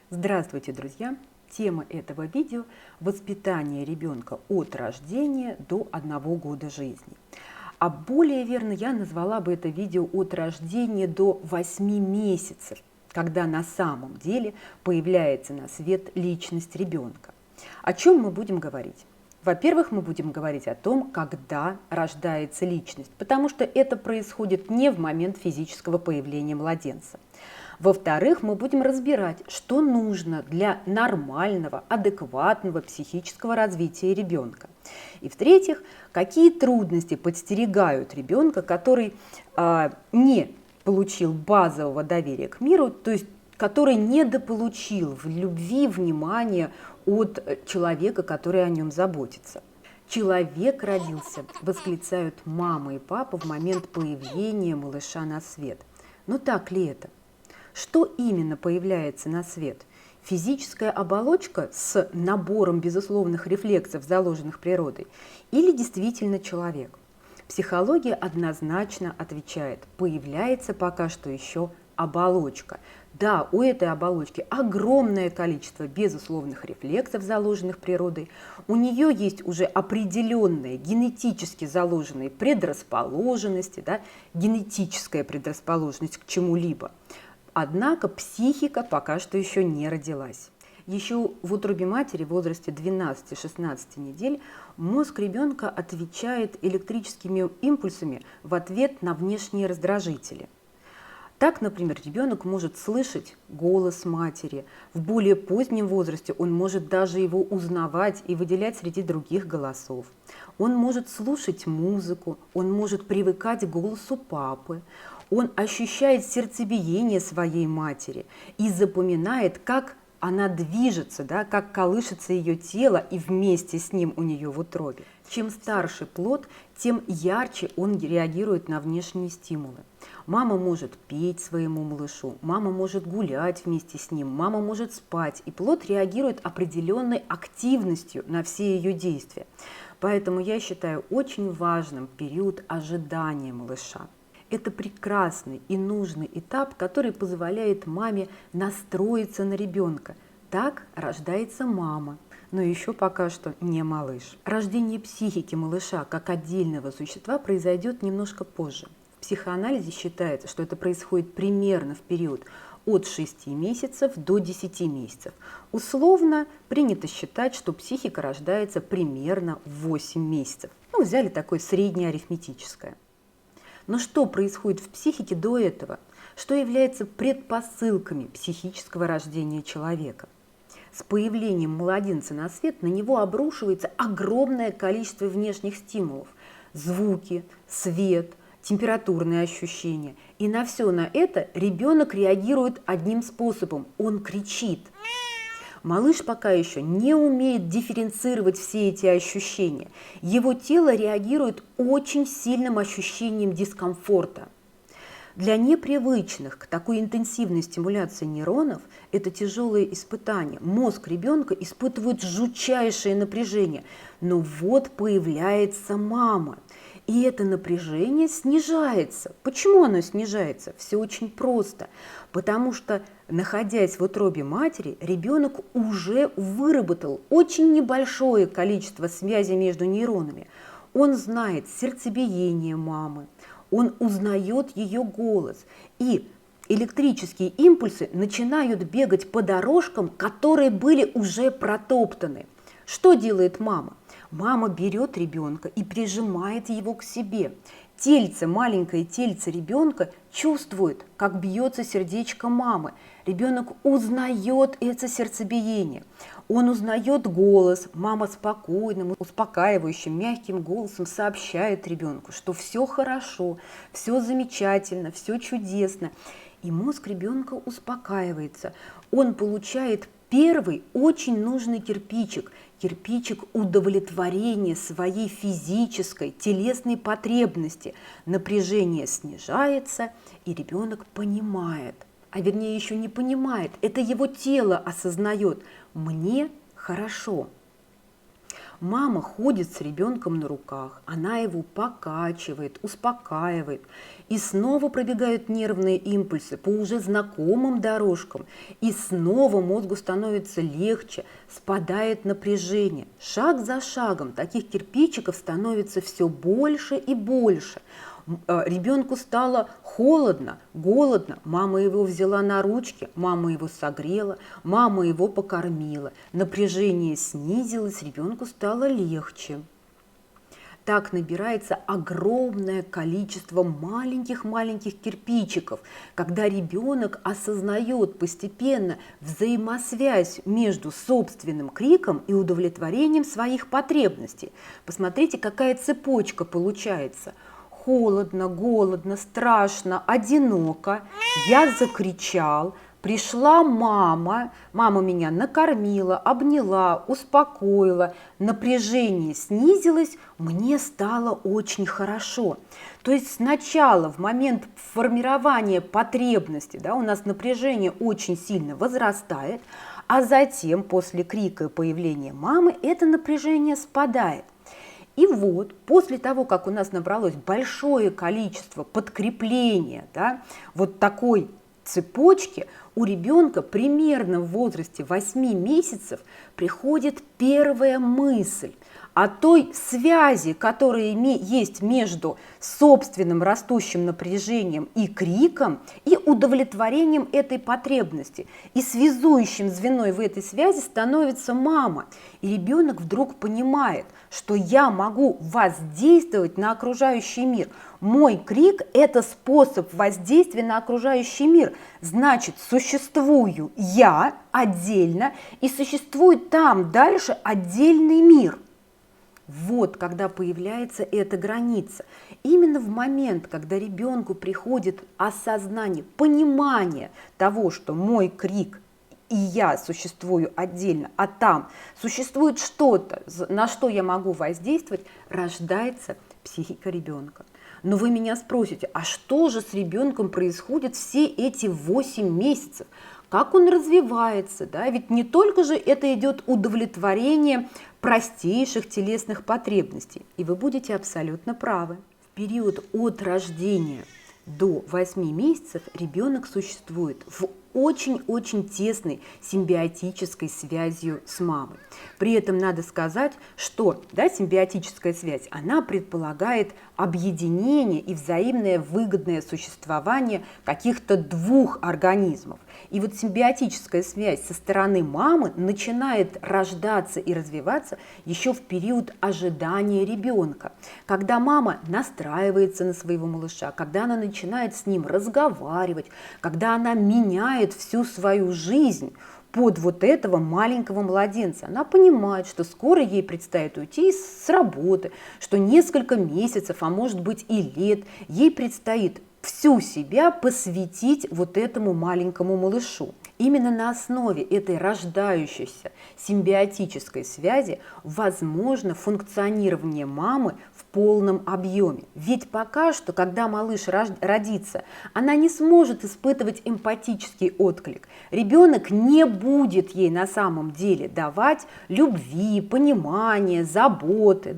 Здравствуйте, друзья! Тема этого видео – воспитание ребенка от рождения до 1 года жизни. А более верно я назвала бы это видео от рождения до 8 месяцев, когда на самом деле появляется на свет личность ребенка. О чем мы будем говорить? Во-первых, мы будем говорить о том, когда рождается личность, потому что это происходит не в момент физического появления младенца. Во-вторых, мы будем разбирать, что нужно для нормального, адекватного психического развития ребенка. И в-третьих, какие трудности подстерегают ребенка, который не получил базового доверия к миру, то есть который недополучил в любви, внимания от человека, который о нем заботится. «Человек родился», восклицают мама и папа в момент появления малыша на свет. Но так ли это? Что именно появляется на свет? Физическая оболочка с набором безусловных рефлексов, заложенных природой, или действительно человек? Психология однозначно отвечает: появляется пока что еще оболочка. Да, у этой оболочки огромное количество безусловных рефлексов, заложенных природой. У нее есть уже определенные генетически заложенные предрасположенности, генетическая предрасположенность к чему-либо. Однако психика пока что еще не родилась. Еще в утробе матери в возрасте 12-16 недель мозг ребенка отвечает электрическими импульсами в ответ на внешние раздражители. Так, например, ребенок может слышать голос матери. В более позднем возрасте он может даже его узнавать и выделять среди других голосов. Он может слушать музыку, он может привыкать к голосу папы. Он ощущает сердцебиение своей матери и запоминает, как она движется, как колышется ее тело и вместе с ним у нее в утробе. Чем старше плод, тем ярче он реагирует на внешние стимулы. Мама может петь своему малышу, мама может гулять вместе с ним, мама может спать, и плод реагирует определенной активностью на все ее действия. Поэтому я считаю очень важным период ожидания малыша. Это прекрасный и нужный этап, который позволяет маме настроиться на ребенка. Так рождается мама, но еще пока что не малыш. Рождение психики малыша как отдельного существа произойдет немножко позже. В психоанализе считается, что это происходит примерно в период от 6 месяцев до 10 месяцев. Условно принято считать, что психика рождается примерно в 8 месяцев. Взяли такое среднеарифметическое. Но что происходит в психике до этого? Что является предпосылками психического рождения человека? С появлением младенца на свет на него обрушивается огромное количество внешних стимулов. Звуки, свет, температурные ощущения. И на все на это ребенок реагирует одним способом – он кричит. Малыш пока еще не умеет дифференцировать все эти ощущения. Его тело реагирует очень сильным ощущением дискомфорта. Для непривычных к такой интенсивной стимуляции нейронов это тяжелое испытание. Мозг ребенка испытывает жутчайшее напряжение. Но вот появляется мама. И это напряжение снижается. Почему оно снижается? Все очень просто. Потому что, находясь в утробе матери, ребенок уже выработал очень небольшое количество связей между нейронами. Он знает сердцебиение мамы, он узнает ее голос. И электрические импульсы начинают бегать по дорожкам, которые были уже протоптаны. Что делает мама? Мама берет ребенка и прижимает его к себе. Тельце, маленькое тельце ребенка чувствует, как бьется сердечко мамы. Ребенок узнает это сердцебиение. Он узнает голос. Мама спокойным, успокаивающим, мягким голосом сообщает ребенку, что все хорошо, все замечательно, все чудесно. И мозг ребенка успокаивается. Он получает первый очень нужный кирпичик удовлетворения своей физической, телесной потребности. Напряжение снижается, и ребенок понимает, а вернее еще не понимает, это его тело осознает: мне хорошо. Мама ходит с ребенком на руках, она его покачивает, успокаивает. И снова пробегают нервные импульсы по уже знакомым дорожкам. И снова мозгу становится легче, спадает напряжение. Шаг за шагом таких кирпичиков становится все больше и больше. Ребенку стало холодно, голодно, мама его взяла на ручки, мама его согрела, мама его покормила. Напряжение снизилось, ребенку стало легче. Так набирается огромное количество маленьких-маленьких кирпичиков, когда ребенок осознает постепенно взаимосвязь между собственным криком и удовлетворением своих потребностей. Посмотрите, какая цепочка получается. Холодно, голодно, страшно, одиноко. Я закричал. Пришла мама, мама меня накормила, обняла, успокоила, напряжение снизилось, мне стало очень хорошо. То есть сначала, в момент формирования потребности, да, у нас напряжение очень сильно возрастает, а затем, после крика и появления мамы, это напряжение спадает. И вот после того, как у нас набралось большое количество подкрепления, да, вот такой цепочки, у ребенка примерно в возрасте 8 месяцев приходит первая мысль о той связи, которая есть между собственным растущим напряжением и криком, и удовлетворением этой потребности. И связующим звеной в этой связи становится мама. И ребенок вдруг понимает, что я могу воздействовать на окружающий мир. Мой крик – это способ воздействия на окружающий мир. Значит, существую я отдельно, и существует там дальше отдельный мир. Вот когда появляется эта граница. Именно в момент, когда ребенку приходит осознание, понимание того, что мой крик и я существую отдельно, а там существует что-то, на что я могу воздействовать, рождается психика ребенка. Но вы меня спросите, а что же с ребенком происходит все эти 8 месяцев? Как он развивается? Да? Ведь не только же это идет удовлетворение простейших телесных потребностей. И вы будете абсолютно правы. В период от рождения до 8 месяцев ребенок существует в очень-очень тесной симбиотической связью с мамой. При этом надо сказать, что симбиотическая связь, она предполагает объединение и взаимное выгодное существование каких-то двух организмов. И вот симбиотическая связь со стороны мамы начинает рождаться и развиваться еще в период ожидания ребенка, когда мама настраивается на своего малыша, когда она начинает с ним разговаривать, когда она меняет всю свою жизнь под вот этого маленького младенца. Она понимает, что скоро ей предстоит уйти с работы, что несколько месяцев, а может быть и лет, ей предстоит всю себя посвятить вот этому маленькому малышу. Именно на основе этой рождающейся симбиотической связи возможно функционирование мамы в полном объеме. Ведь пока что, когда малыш родится, она не сможет испытывать эмпатический отклик. Ребенок не будет ей на самом деле давать любви, понимания, заботы.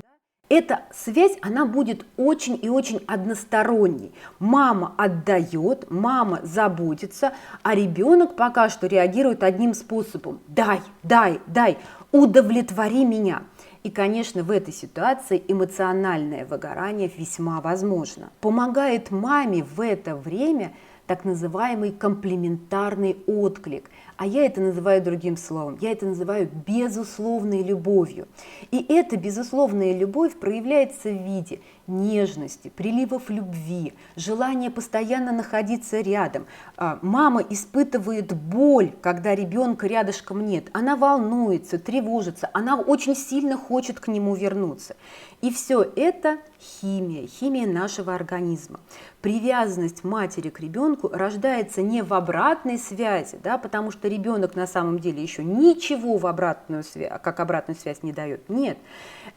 Эта связь, она будет очень и очень односторонней. Мама отдает, мама заботится, а ребенок пока что реагирует одним способом: дай, дай, дай, удовлетвори меня. И, конечно, в этой ситуации эмоциональное выгорание весьма возможно. Помогает маме в это время так называемый комплементарный отклик. А я это называю другим словом, я это называю безусловной любовью. И эта безусловная любовь проявляется в виде нежности, приливов любви, желания постоянно находиться рядом. Мама испытывает боль, когда ребенка рядышком нет. Она волнуется, тревожится, она очень сильно хочет к нему вернуться. И все это химия нашего организма. Привязанность матери к ребенку рождается не в обратной связи, потому что ребенок на самом деле еще ничего как обратную связь не дает. Нет,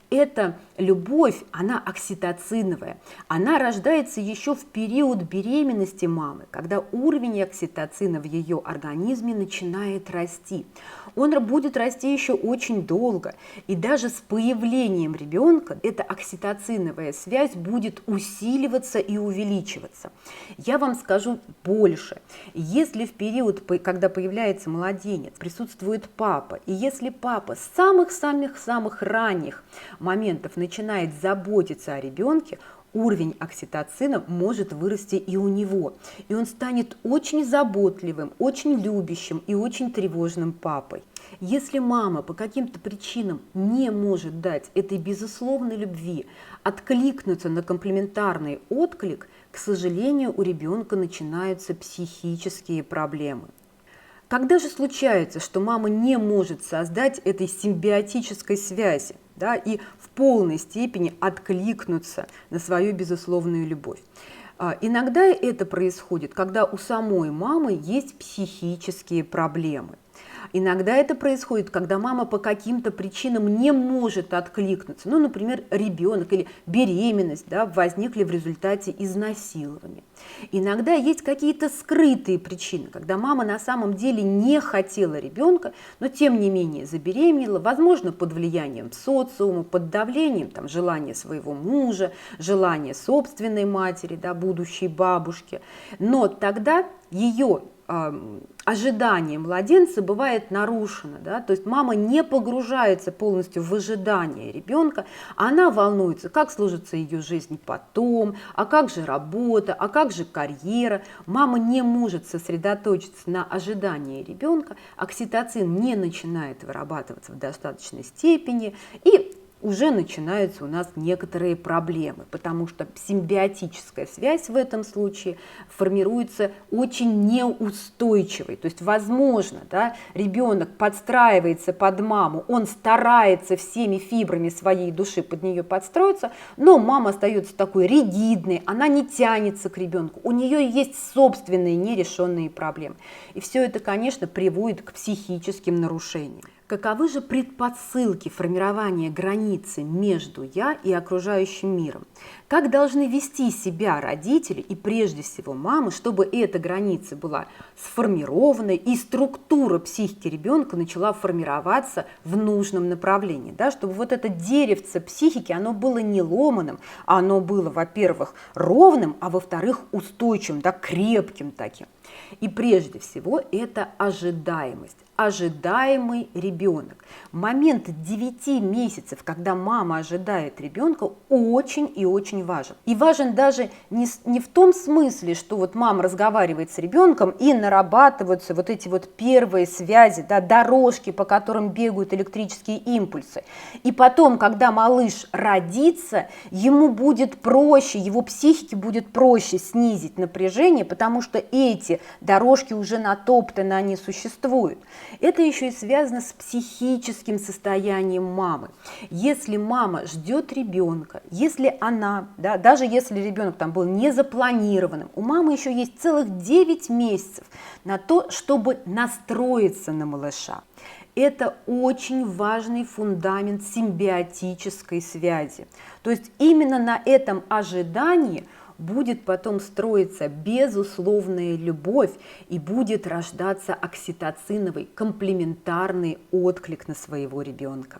эта любовь, она окситоцин окситоциновая. Она рождается еще в период беременности мамы, когда уровень окситоцина в ее организме начинает расти. Он будет расти еще очень долго, и даже с появлением ребенка эта окситоциновая связь будет усиливаться и увеличиваться. Я вам скажу больше. Если в период, когда появляется младенец, присутствует папа, и если папа с самых-самых-самых ранних моментов начинает заботиться о ребенке, уровень окситоцина может вырасти и у него. И он станет очень заботливым, очень любящим и очень тревожным папой. Если мама по каким-то причинам не может дать этой безусловной любви, откликнуться на комплементарный отклик, к сожалению, у ребенка начинаются психические проблемы. Когда же случается, что мама не может создать этой симбиотической связи, да, и в полной степени откликнуться на свою безусловную любовь? Иногда это происходит, когда у самой мамы есть психические проблемы. Иногда это происходит, когда мама по каким-то причинам не может откликнуться. Ну, например, ребенок или беременность, да, возникли в результате изнасилования. Иногда есть какие-то скрытые причины, когда мама на самом деле не хотела ребенка, но тем не менее забеременела, возможно, под влиянием социума, под давлением желания своего мужа, желания собственной матери, да, будущей бабушки. Но тогда ее ожидание младенца бывает нарушено, да? То есть мама не погружается полностью в ожидание ребенка, она волнуется, как сложится ее жизнь потом, а как же работа, а как же карьера. Мама не может сосредоточиться на ожидании ребенка, окситоцин не начинает вырабатываться в достаточной степени, и уже начинаются у нас некоторые проблемы, потому что симбиотическая связь в этом случае формируется очень неустойчивой. То есть, возможно, да, ребенок подстраивается под маму, он старается всеми фибрами своей души под нее подстроиться, но мама остается такой ригидной, она не тянется к ребенку, у нее есть собственные нерешенные проблемы. И все это, конечно, приводит к психическим нарушениям. Каковы же предпосылки формирования границы между «я» и окружающим миром? Как должны вести себя родители и прежде всего мамы, чтобы эта граница была сформирована и структура психики ребенка начала формироваться в нужном направлении, да? Чтобы вот это деревце психики, оно было не ломаным, а оно было, во-первых, ровным, а во-вторых, устойчивым, да, крепким таким. И прежде всего это ожидаемость. Ожидаемый ребенок. Момент 9 месяцев, когда мама ожидает ребенка, очень и очень важен. И важен даже не в том смысле, что вот мама разговаривает с ребенком и нарабатываются вот эти вот первые связи, да, дорожки, по которым бегают электрические импульсы. И потом, когда малыш родится, ему будет проще, его психике будет проще снизить напряжение, потому что эти дорожки уже натоптаны, они существуют. Это еще и связано с психическим состоянием мамы. Если мама ждет ребенка, если она, да, даже если ребенок там был не запланированным, у мамы еще есть целых 9 месяцев на то, чтобы настроиться на малыша. Это очень важный фундамент симбиотической связи. То есть именно на этом ожидании будет потом строиться безусловная любовь и будет рождаться окситоциновый комплементарный отклик на своего ребенка.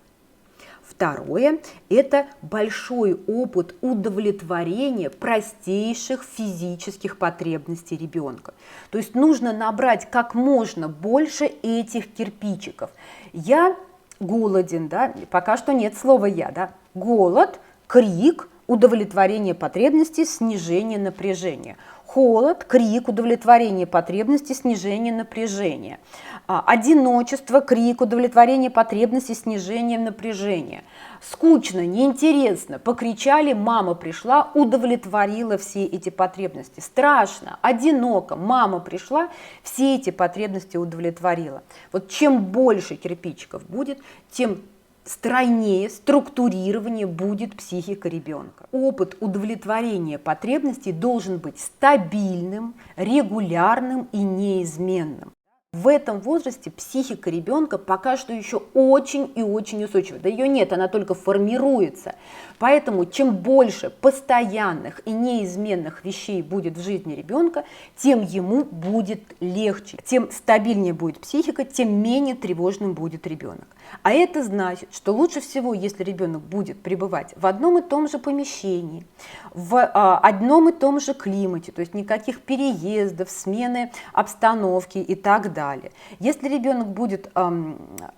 Второе – это большой опыт удовлетворения простейших физических потребностей ребенка. То есть нужно набрать как можно больше этих кирпичиков. Я голоден, да, пока что нет слова «я», да, голод, крик, удовлетворение потребностей, снижение напряжения. Холод, крик, удовлетворение потребностей, снижение напряжения. Одиночество, крик, удовлетворение потребностей, снижение напряжения. Скучно, неинтересно, покричали, мама пришла, удовлетворила все эти потребности. Страшно, одиноко, мама пришла, все эти потребности удовлетворила. Вот чем больше кирпичиков будет, тем стройнее, структурирование будет психика ребенка. Опыт удовлетворения потребностей должен быть стабильным, регулярным и неизменным. В этом возрасте психика ребенка пока что еще очень и очень устойчива. Да ее нет, она только формируется. Поэтому чем больше постоянных и неизменных вещей будет в жизни ребенка, тем ему будет легче. Тем стабильнее будет психика, тем менее тревожным будет ребенок. А это значит, что лучше всего, если ребенок будет пребывать в одном и том же помещении, в одном и том же климате, то есть никаких переездов, смены обстановки и так далее. Если ребенок будет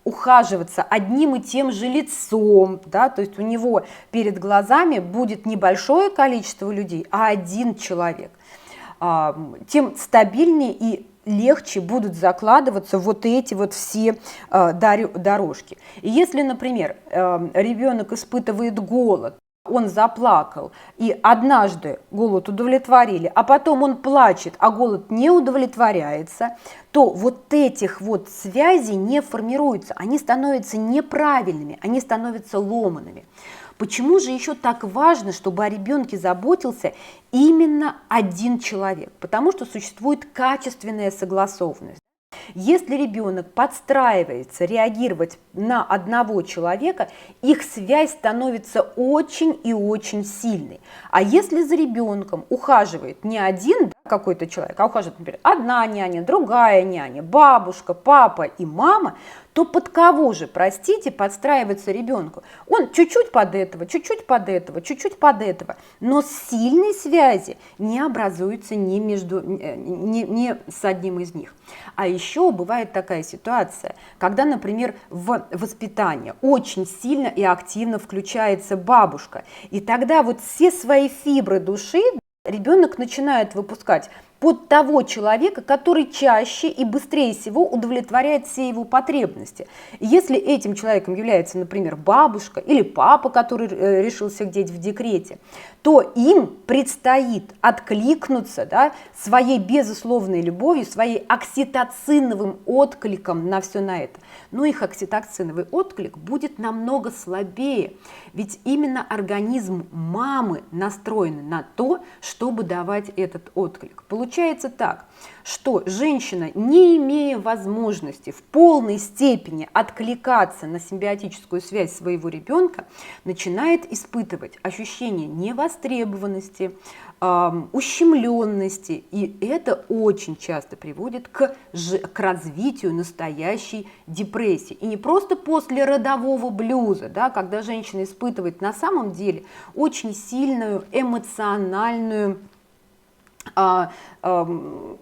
ухаживаться одним и тем же лицом, да, то есть у него перед глазами будет небольшое количество людей, а один человек, тем стабильнее и легче будут закладываться вот эти вот все дорожки. И если, например, ребенок испытывает голод, он заплакал, и однажды голод удовлетворили, а потом он плачет, а голод не удовлетворяется, то вот этих вот связей не формируется, они становятся неправильными, они становятся ломаными. Почему же еще так важно, чтобы о ребенке заботился именно один человек? Потому что существует качественная согласованность. Если ребенок подстраивается реагировать на одного человека, их связь становится очень и очень сильной. А если за ребенком ухаживает не один какой-то человек, а ухаживает, например, одна няня, другая няня, бабушка, папа и мама, то под кого же, простите, подстраивается ребенку? Он чуть-чуть под этого, чуть-чуть под этого, чуть-чуть под этого, но сильной связи не образуется ни с одним из них. А еще бывает такая ситуация, когда, например, в воспитание очень сильно и активно включается бабушка, и тогда вот все свои фибры души ребенок начинает выпускать под того человека, который чаще и быстрее всего удовлетворяет все его потребности. И если этим человеком является, например, бабушка или папа, который решил сидеть в декрете, то им предстоит откликнуться, да, своей безусловной любовью, своей окситоциновым откликом на все на это. Но их окситоциновый отклик будет намного слабее, ведь именно организм мамы настроен на то, чтобы давать этот отклик. Получается так, что женщина, не имея возможности в полной степени откликаться на симбиотическую связь своего ребенка, начинает испытывать ощущение невостребованности, ущемленности, и это очень часто приводит к развитию настоящей депрессии. И не просто после родового блюза, да, когда женщина испытывает на самом деле очень сильную эмоциональную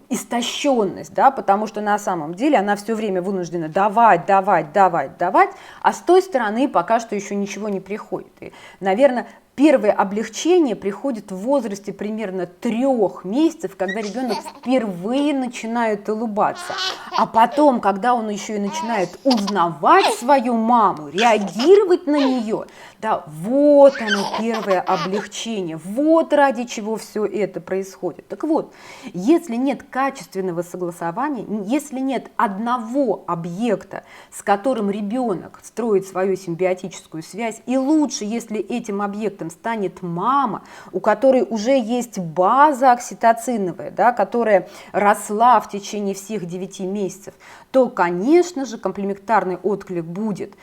истощенность, да, потому что на самом деле она все время вынуждена давать, а с той стороны пока что еще ничего не приходит. И, наверное, первое облегчение приходит в возрасте примерно 3 месяцев, когда ребенок впервые начинает улыбаться. А потом, когда он еще и начинает узнавать свою маму, реагировать на нее, да, вот оно первое облегчение, вот ради чего все это происходит. Так вот, если нет качественного согласования, если нет одного объекта, с которым ребенок строит свою симбиотическую связь, и лучше, если этим объектом станет мама, у которой уже есть база окситоциновая, да, которая росла в течение всех 9 месяцев, то, конечно же, комплементарный отклик будет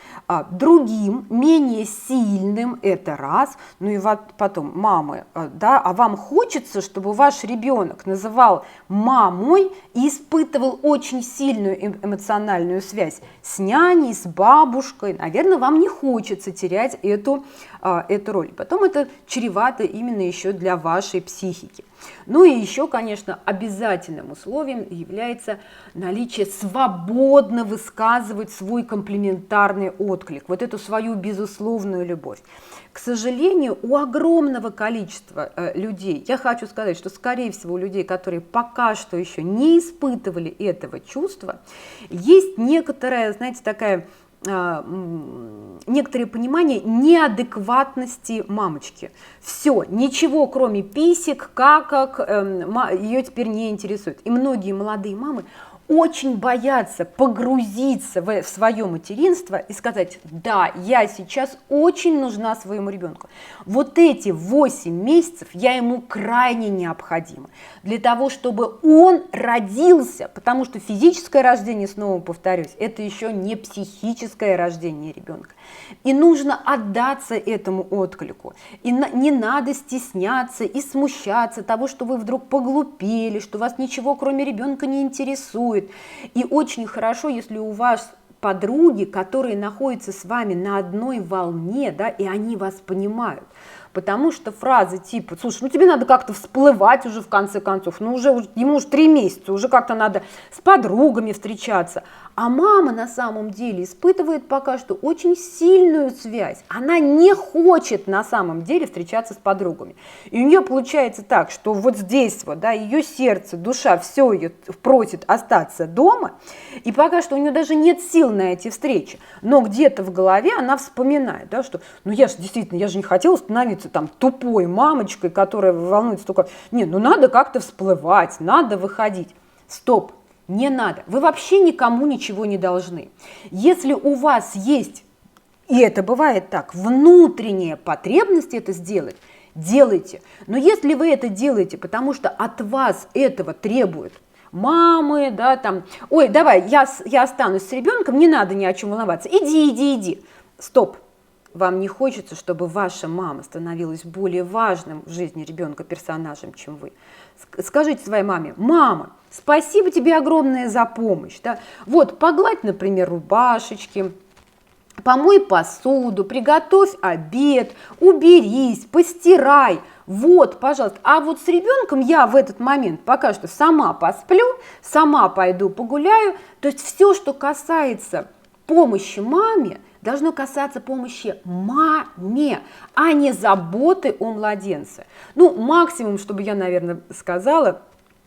другим, менее сильным, это раз. Ну и вот потом, мамы, да, а вам хочется, чтобы ваш ребенок называл мамой и испытывал очень сильную эмоциональную связь с няней, с бабушкой? Наверное, вам не хочется терять эту роль. Потом это чревато именно еще для вашей психики. Ну и еще, конечно, обязательным условием является наличие свободно высказывать свой комплементарный отклик, вот эту свою безусловную любовь. К сожалению, у огромного количества людей, я хочу сказать, что, скорее всего, у людей, которые пока что еще не испытывали этого чувства, есть некоторая, знаете, такая некоторое понимание неадекватности мамочки. Все, ничего кроме писек, какок, ее теперь не интересует. И многие молодые мамы очень боятся погрузиться в свое материнство и сказать: да, я сейчас очень нужна своему ребенку. Вот эти 8 месяцев я ему крайне необходима для того, чтобы он родился, потому что физическое рождение, снова повторюсь, это еще не психическое рождение ребенка. И нужно отдаться этому отклику. И не надо стесняться и смущаться того, что вы вдруг поглупели, что вас ничего кроме ребенка не интересует. И очень хорошо, если у вас подруги, которые находятся с вами на одной волне, да, и они вас понимают. Потому что фразы типа: слушай, ну тебе надо как-то всплывать уже в конце концов, ну уже ему уже 3 месяца, уже как-то надо с подругами встречаться. А мама на самом деле испытывает пока что очень сильную связь. Она не хочет на самом деле встречаться с подругами. И у нее получается так, что вот здесь вот, да, ее сердце, душа, все ее просит остаться дома. И пока что у нее даже нет сил на эти встречи. Но где-то в голове она вспоминает, да, что ну я же действительно, я же не хотела становиться там тупой мамочкой, которая волнуется только... Не, ну надо как-то всплывать, надо выходить. Стоп. Не надо. Вы вообще никому ничего не должны. Если у вас есть, и это бывает так, внутренняя потребность это сделать, делайте. Но если вы это делаете, потому что от вас этого требуют мамы, да, там, ой, давай, я останусь с ребенком, не надо ни о чем волноваться, иди. Стоп. Вам не хочется, чтобы ваша мама становилась более важным в жизни ребенка персонажем, чем вы. Скажите своей маме: мама, спасибо тебе огромное за помощь. Да? Вот, погладь, например, рубашечки, помой посуду, приготовь обед, уберись, постирай. Вот, пожалуйста. А вот с ребенком я в этот момент пока что сама посплю, сама пойду погуляю. То есть все, что касается помощи маме, должно касаться помощи маме, а не заботы о младенце. Ну, максимум, чтобы я, наверное, сказала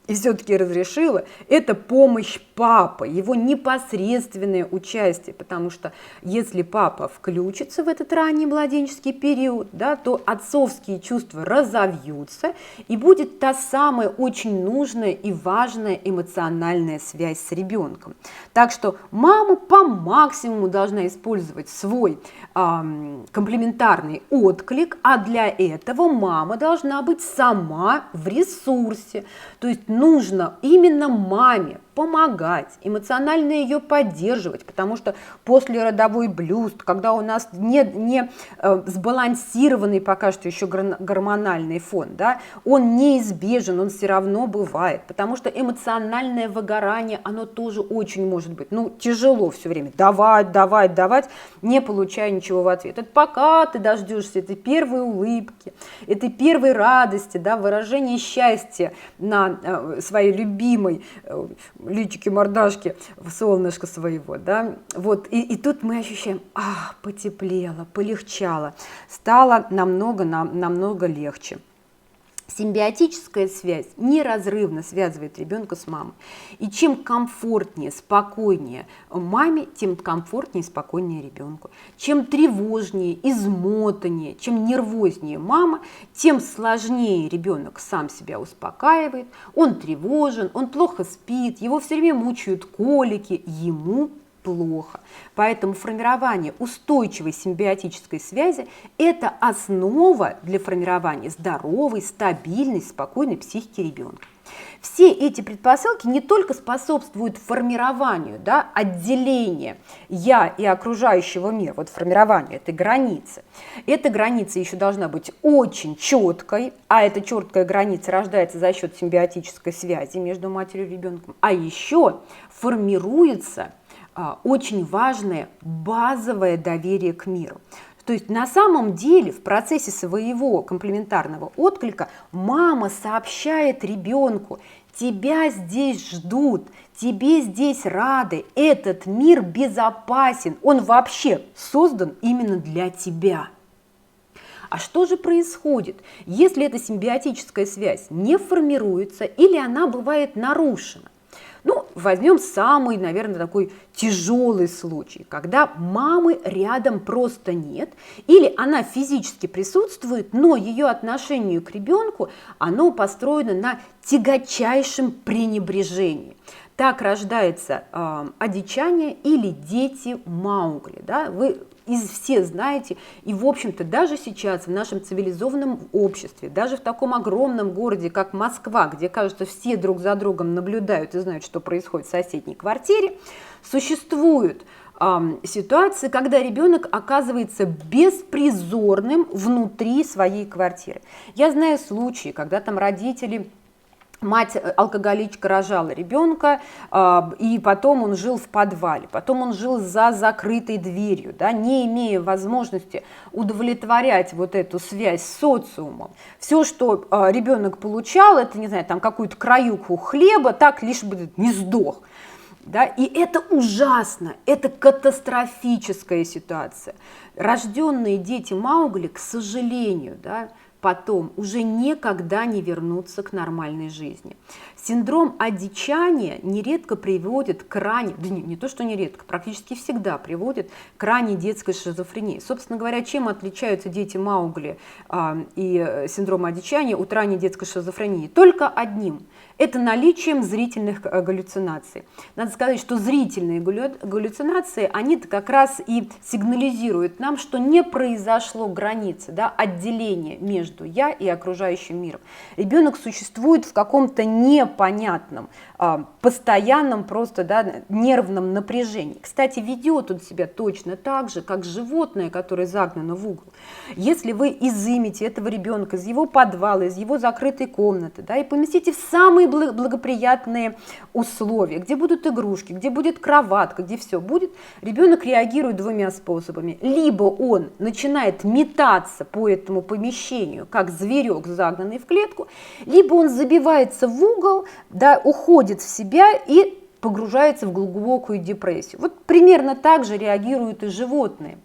и все-таки разрешила, это помощь папы, его непосредственное участие, потому что если папа включится в этот ранний младенческий период, да, то отцовские чувства разовьются, и будет та самая очень нужная и важная эмоциональная связь с ребенком. Так что мама по максимуму должна использовать свой комплементарный отклик, а для этого мама должна быть сама в ресурсе. То есть нужно именно маме помогать, эмоционально ее поддерживать, потому что послеродовой блюз, когда у нас не сбалансированный пока что еще гормональный фон, да, он неизбежен, он все равно бывает, потому что эмоциональное выгорание, оно тоже очень может быть, ну, тяжело все время давать, не получая ничего в ответ. Это пока ты дождешься этой первой улыбки, этой первой радости, да, выражения счастья на своей любимой личике, мордашке, в солнышко своего, да, вот, и тут мы ощущаем: потеплело, полегчало, стало намного легче. Симбиотическая связь неразрывно связывает ребенка с мамой. И чем комфортнее, спокойнее маме, тем комфортнее и спокойнее ребенку. Чем тревожнее, измотаннее, чем нервознее мама, тем сложнее ребенок сам себя успокаивает. Он тревожен, он плохо спит, его все время мучают колики, ему плохо. Поэтому формирование устойчивой симбиотической связи – это основа для формирования здоровой, стабильной, спокойной психики ребенка. Все эти предпосылки не только способствуют формированию, да, отделения «я» и окружающего мира, вот формированию этой границы. Эта граница еще должна быть очень четкой, а эта четкая граница рождается за счет симбиотической связи между матерью и ребенком. А еще формируется очень важное базовое доверие к миру. То есть на самом деле в процессе своего комплементарного отклика мама сообщает ребенку: тебя здесь ждут, тебе здесь рады, этот мир безопасен, он вообще создан именно для тебя. А что же происходит, если эта симбиотическая связь не формируется или она бывает нарушена? Ну, возьмем самый, наверное, такой тяжелый случай, когда мамы рядом просто нет, или она физически присутствует, но ее отношение к ребенку, оно построено на тягчайшем пренебрежении. Так рождается одичание или дети Маугли. Да? Вы все знаете, и, в общем-то, даже сейчас в нашем цивилизованном обществе, даже в таком огромном городе, как Москва, где, кажется, все друг за другом наблюдают и знают, что происходит в соседней квартире, существуют ситуации, когда ребенок оказывается беспризорным внутри своей квартиры. Я знаю случаи, когда там родители... Мать алкоголичка рожала ребенка, и потом он жил в подвале, потом он жил за закрытой дверью, да, не имея возможности удовлетворять вот эту связь с социумом. Все, что ребенок получал, это, не знаю, там какую-то краюху хлеба, так лишь бы не сдох. Да, и это ужасно, это катастрофическая ситуация. Рожденные дети Маугли, к сожалению, да, потом уже никогда не вернутся к нормальной жизни. Синдром одичания нередко приводит к ранней, да не то что нередко, практически всегда приводит к ранней детской шизофрении. Собственно говоря, чем отличаются дети Маугли и синдром одичания от ранней детской шизофрении? Только одним. Это наличием зрительных галлюцинаций. Надо сказать, что зрительные галлюцинации, они как раз и сигнализируют нам, что не произошло границы, да, отделения между я и окружающим миром. Ребенок существует в каком-то непонятном, постоянном просто, да, нервном напряжении. Кстати, ведет он себя точно так же, как животное, которое загнано в угол. Если вы изымете этого ребенка из его подвала, из его закрытой комнаты, да, и поместите в самые благоприятные условия, где будут игрушки, где будет кроватка, где все будет, ребенок реагирует двумя способами. Либо он начинает метаться по этому помещению, как зверек, загнанный в клетку, либо он забивается в угол, да, уходит в себя и погружается в глубокую депрессию. Вот примерно так же реагируют и животные.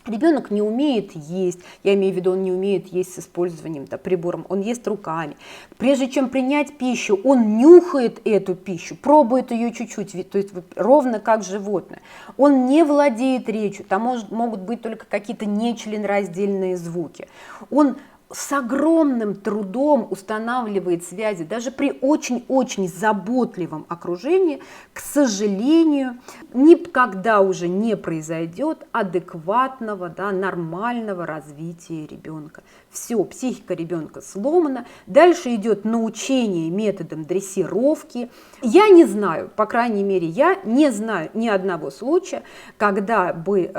Ребенок не умеет есть, я имею в виду, он не умеет есть с использованием прибором, он ест руками. Прежде чем принять пищу, он нюхает эту пищу, пробует ее чуть-чуть, то есть ровно как животное. Он не владеет речью, там могут быть только какие-то нечленораздельные звуки. Он с огромным трудом устанавливает связи, даже при очень-очень заботливом окружении, к сожалению, никогда уже не произойдет адекватного, да, нормального развития ребенка. Все, психика ребенка сломана, дальше идет научение методом дрессировки. Я не знаю, по крайней мере, я не знаю ни одного случая, когда бы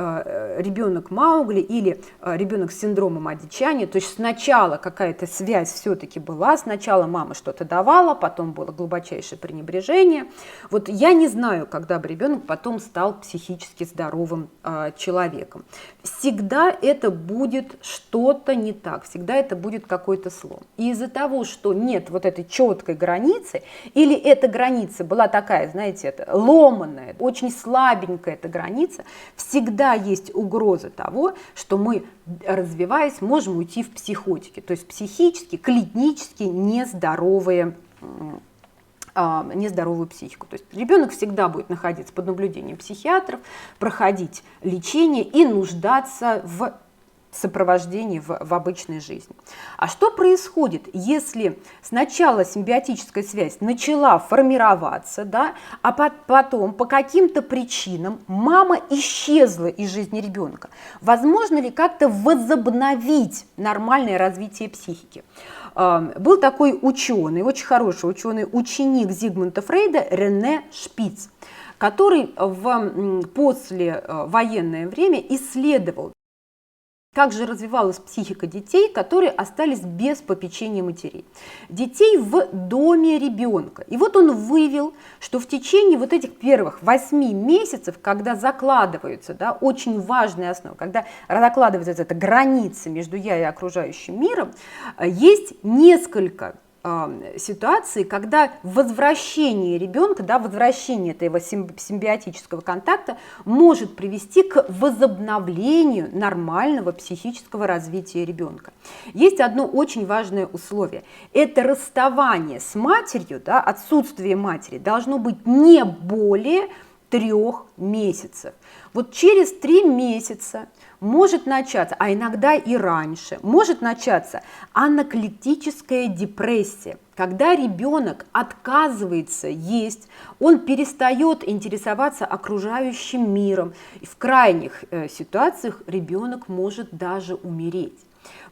ребенок Маугли или ребенок с синдромом одичания, то есть сначала какая-то связь все-таки была, сначала мама что-то давала, потом было глубочайшее пренебрежение. Вот я не знаю, когда бы ребенок потом стал психически здоровым человеком. Всегда это будет что-то не так, всегда это будет какой-то слом. И из-за того, что нет вот этой четкой границы, или эта граница была такая, знаете, это ломаная, очень слабенькая эта граница, всегда есть угроза того, что мы, развиваясь, можем уйти в психотики, то есть психически, клинически нездоровую психику. То есть ребенок всегда будет находиться под наблюдением психиатров, проходить лечение и нуждаться в сопровождении в обычной жизни. А что происходит, если сначала симбиотическая связь начала формироваться, да, а потом по каким-то причинам мама исчезла из жизни ребенка? Возможно ли как-то возобновить нормальное развитие психики? Был такой ученый, очень хороший ученый, ученик Зигмунда Фрейда Рене Шпиц, который в послевоенное время исследовал, как же развивалась психика детей, которые остались без попечения матерей. Детей в доме ребенка. И вот он вывел, что в течение вот этих первых 8 месяцев, когда закладываются, да, очень важные основы, когда закладывается эта граница между я и окружающим миром, есть несколько ситуации, когда возвращение ребенка, да, возвращение этого симбиотического контакта может привести к возобновлению нормального психического развития ребенка. Есть одно очень важное условие. Это расставание с матерью, да, отсутствие матери должно быть не более 3 месяцев. Вот через 3 месяца может начаться, а иногда и раньше, может начаться анаклитическая депрессия, когда ребенок отказывается есть, он перестает интересоваться окружающим миром, и в крайних ситуациях ребенок может даже умереть.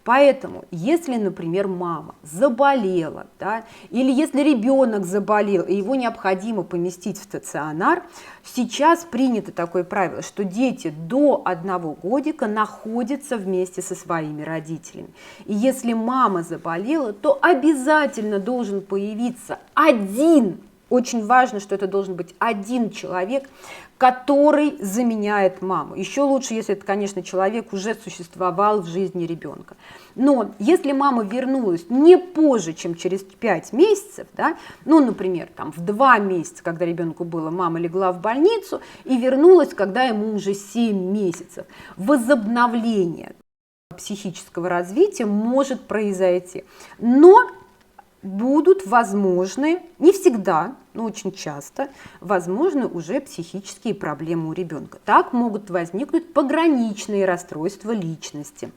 Поэтому, если, например, мама заболела, да, или если ребенок заболел, и его необходимо поместить в стационар, сейчас принято такое правило, что дети до 1 годика находятся вместе со своими родителями. И если мама заболела, то обязательно должен появиться один, очень важно, что это должен быть один человек, который заменяет маму. Еще лучше, если это, конечно, человек уже существовал в жизни ребенка. Но если мама вернулась не позже, чем через 5 месяцев, да, ну, например, там, в 2 месяца, когда ребенку было, мама легла в больницу и вернулась, когда ему уже 7 месяцев, возобновление психического развития может произойти. Но будут возможны, не всегда, но очень часто, возможны уже психические проблемы у ребенка. Так могут возникнуть пограничные расстройства личности.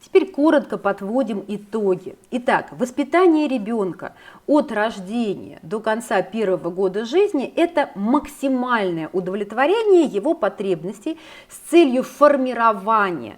Теперь коротко подводим итоги. Итак, воспитание ребенка от рождения до конца 1-го года жизни – это максимальное удовлетворение его потребностей с целью формирования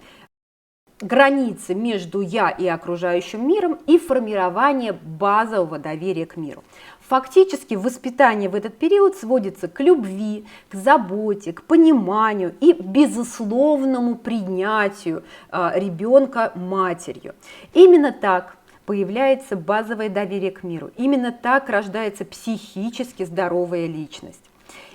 границы между «я» и окружающим миром и формирование базового доверия к миру. Фактически воспитание в этот период сводится к любви, к заботе, к пониманию и безусловному принятию ребенка матерью. Именно так появляется базовое доверие к миру, именно так рождается психически здоровая личность.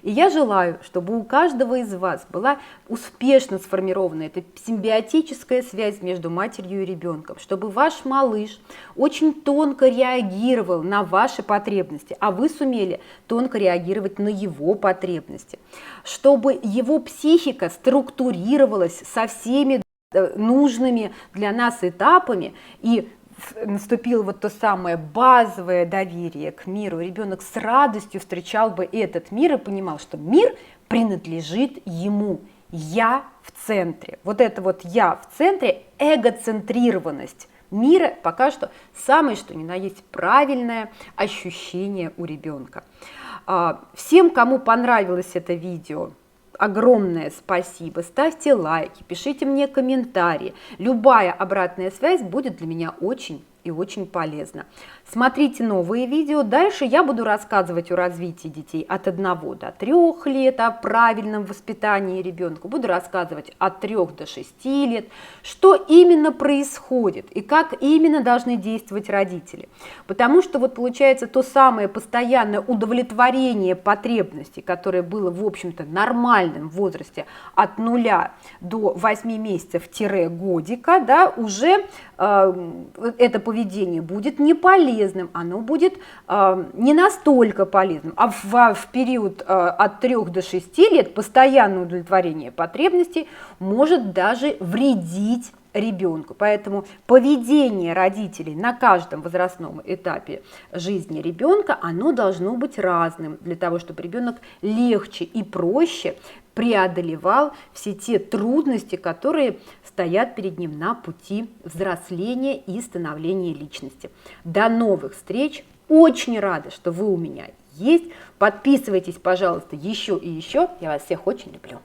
И я желаю, чтобы у каждого из вас была успешно сформирована эта симбиотическая связь между матерью и ребенком, чтобы ваш малыш очень тонко реагировал на ваши потребности, а вы сумели тонко реагировать на его потребности, чтобы его психика структурировалась со всеми нужными для нас этапами и наступило вот то самое базовое доверие к миру, ребенок с радостью встречал бы этот мир и понимал, что мир принадлежит ему. Я в центре. Вот это вот я в центре, эгоцентрированность мира пока что самое что ни на есть правильное ощущение у ребенка. Всем, кому понравилось это видео, огромное спасибо, ставьте лайки, пишите мне комментарии, любая обратная связь будет для меня очень и очень полезна. Смотрите новые видео, дальше я буду рассказывать о развитии детей от 1 до 3 лет, о правильном воспитании ребенка, буду рассказывать от 3 до 6 лет, что именно происходит и как именно должны действовать родители. Потому что вот получается то самое постоянное удовлетворение потребностей, которое было в общем-то нормальном возрасте от 0 до 8 месяцев-годика, да, уже это поведение будет не полезным, оно будет не настолько полезным, а в период от 3 до 6 лет постоянное удовлетворение потребностей может даже вредить ребенку. Поэтому поведение родителей на каждом возрастном этапе жизни ребенка, оно должно быть разным, для того, чтобы ребенок легче и проще преодолевал все те трудности, которые стоят перед ним на пути взросления и становления личности. До новых встреч! Очень рада, что вы у меня есть. Подписывайтесь, пожалуйста, еще и еще. Я вас всех очень люблю.